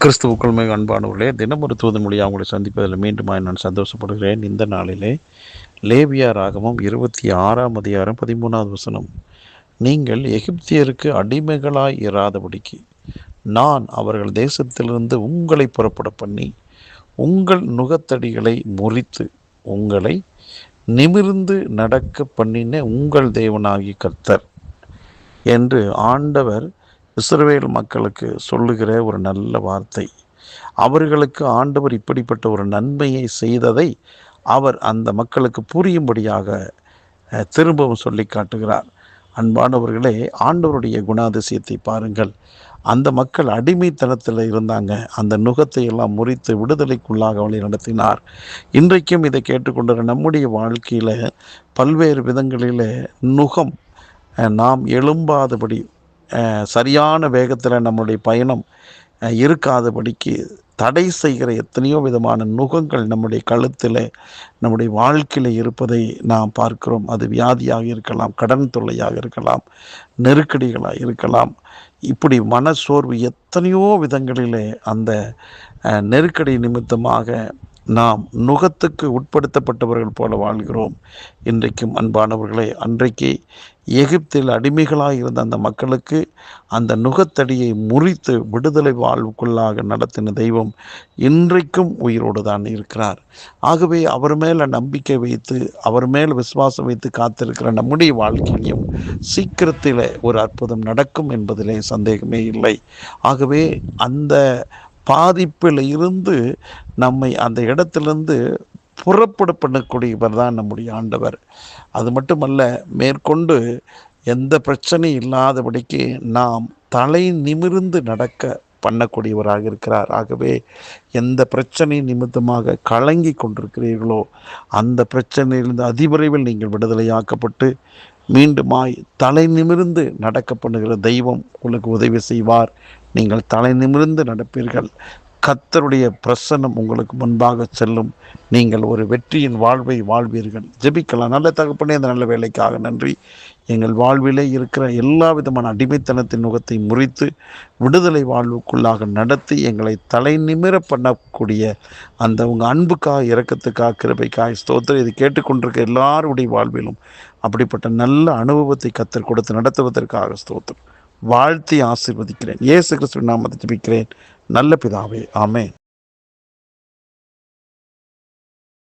கிறிஸ்துவுக்குள் மிக அன்பானவர்களே, தினமொரு தூதன் மொழியாக உங்களை சந்திப்பதில் மீண்டுமாய் நான் சந்தோஷப்படுகிறேன். இந்த நாளிலே லேவியராகமம் 26ஆம் அதிகாரம் 13வது வசனம். நீங்கள் எகிப்தியருக்கு அடிமைகளாய் இராதபடிக்கு நான் அவர்கள் தேசத்திலிருந்து உங்களை புறப்பட பண்ணி உங்கள் நுகத்தடிகளை முறித்து உங்களை நிமிர்ந்து நடக்க பண்ணின உங்கள் தேவனாகி கர்த்தர் என்று ஆண்டவர் இஸ்ரவேல் மக்களுக்கு சொல்லுகிற ஒரு நல்ல வார்த்தை. அவர்களுக்கு ஆண்டவர் இப்படிப்பட்ட ஒரு நன்மையை செய்ததை அவர் அந்த மக்களுக்கு புரியும்படியாக திரும்பவும் சொல்லி காட்டுகிறார். அன்பானவர்களே, ஆண்டவருடைய குணாதிசயத்தை பாருங்கள். அந்த மக்கள் அடிமைத்தனத்தில் இருந்தாங்க. அந்த நுகத்தை எல்லாம் முறித்து விடுதலைக்குள்ளாக அவளை நடத்தினார். இன்றைக்கும் இதை கேட்டுக்கொண்ட நம்முடைய வாழ்க்கையில் பல்வேறு விதங்களில் நுகம் நாம் எழும்பாதபடி சரியான வேகத்தில் நம்முடைய பயணம் இருக்காதபடிக்கு தடை செய்கிற எத்தனையோ விதமான நுகங்கள் நம்முடைய கழுத்தில் நம்முடைய வாழ்க்கையில் இருப்பதை நாம் பார்க்கிறோம். அது வியாதியாக இருக்கலாம், கடன் தொல்லையாக இருக்கலாம், நெருக்கடிகளாக இருக்கலாம். இப்படி மனசோர்வு எத்தனையோ விதங்களிலே அந்த நெருக்கடி நிமித்தமாக நாம் நுகத்துக்கு உட்படுத்தப்பட்டவர்கள் போல வாழ்கிறோம். இன்றைக்கும் அன்பானவர்களே, அன்றைக்கு எகிப்தில் அடிமைகளாக இருந்த அந்த மக்களுக்கு அந்த நுகத்தடியை முறித்து விடுதலை வாழ்வுக்குள்ளாக நடத்தின தெய்வம் இன்றைக்கும் உயிரோடு தான் இருக்கிறார். ஆகவே அவர் மேலே நம்பிக்கை வைத்து அவர் மேல் விசுவாசம் வைத்து காத்திருக்கிற நம்முடைய வாழ்க்கையிலும் சீக்கிரத்தில் ஒரு அற்புதம் நடக்கும் என்பதிலே சந்தேகமே இல்லை. ஆகவே அந்த பாதிப்பில் இருந்து நம்மை அந்த இடத்திலிருந்து புறப்பட பண்ணக்கூடியவர் தான் நம்முடைய ஆண்டவர். அது மட்டுமல்ல, மேற்கொண்டு எந்த பிரச்சனையும் இல்லாதபடிக்கு நாம் தலை நிமிர்ந்து நடக்க பண்ணக்கூடியவராக இருக்கிறார். ஆகவே எந்த பிரச்சனை நிமித்தமாக கலங்கி கொண்டிருக்கிறீர்களோ அந்த பிரச்சனையிலிருந்து அதிவிரைவில் நீங்கள் விடுதலையாக்கப்பட்டு மீண்டுமாய் தலை நிமிர்ந்து நடக்க பண்ணுகிற தெய்வம் உங்களுக்கு உதவி செய்வார். நீங்கள் தலை நிமிர்ந்து நடப்பீர்கள். கர்த்தருடைய பிரசன்னம் உங்களுக்கு முன்பாக செல்லும். நீங்கள் ஒரு வெற்றியின் வாழ்வை வாழ்வீர்கள். ஜெபிக்கலாம். நல்ல தகப்பனே, அந்த நல்ல வேலைக்காக நன்றி. எங்கள் வாழ்விலே இருக்கிற எல்லா விதமான அடிமைத்தனத்தின் நுகத்தை முறித்து விடுதலை வாழ்வுக்குள்ளாக நடத்தி எங்களை தலை நிமிர பண்ணக்கூடிய அந்த உங்கள் அன்புக்காக, இரக்கத்துக்காக, கிருபைக்காக ஸ்தோத்திரம். இது கேட்டுக்கொண்டிருக்க எல்லாருடைய வாழ்விலும் அப்படிப்பட்ட நல்ல அனுபவத்தை கர்த்தர் கொடுத்து நடத்துவதற்காக ஸ்தோத்திரம். வாழ்த்தி ஆசீர்வதிக்கிறேன். இயேசு கிறிஸ்துவின் நாமத்தில் ஜெபிக்கிறேன் நல்ல பிதாவே, ஆமென்.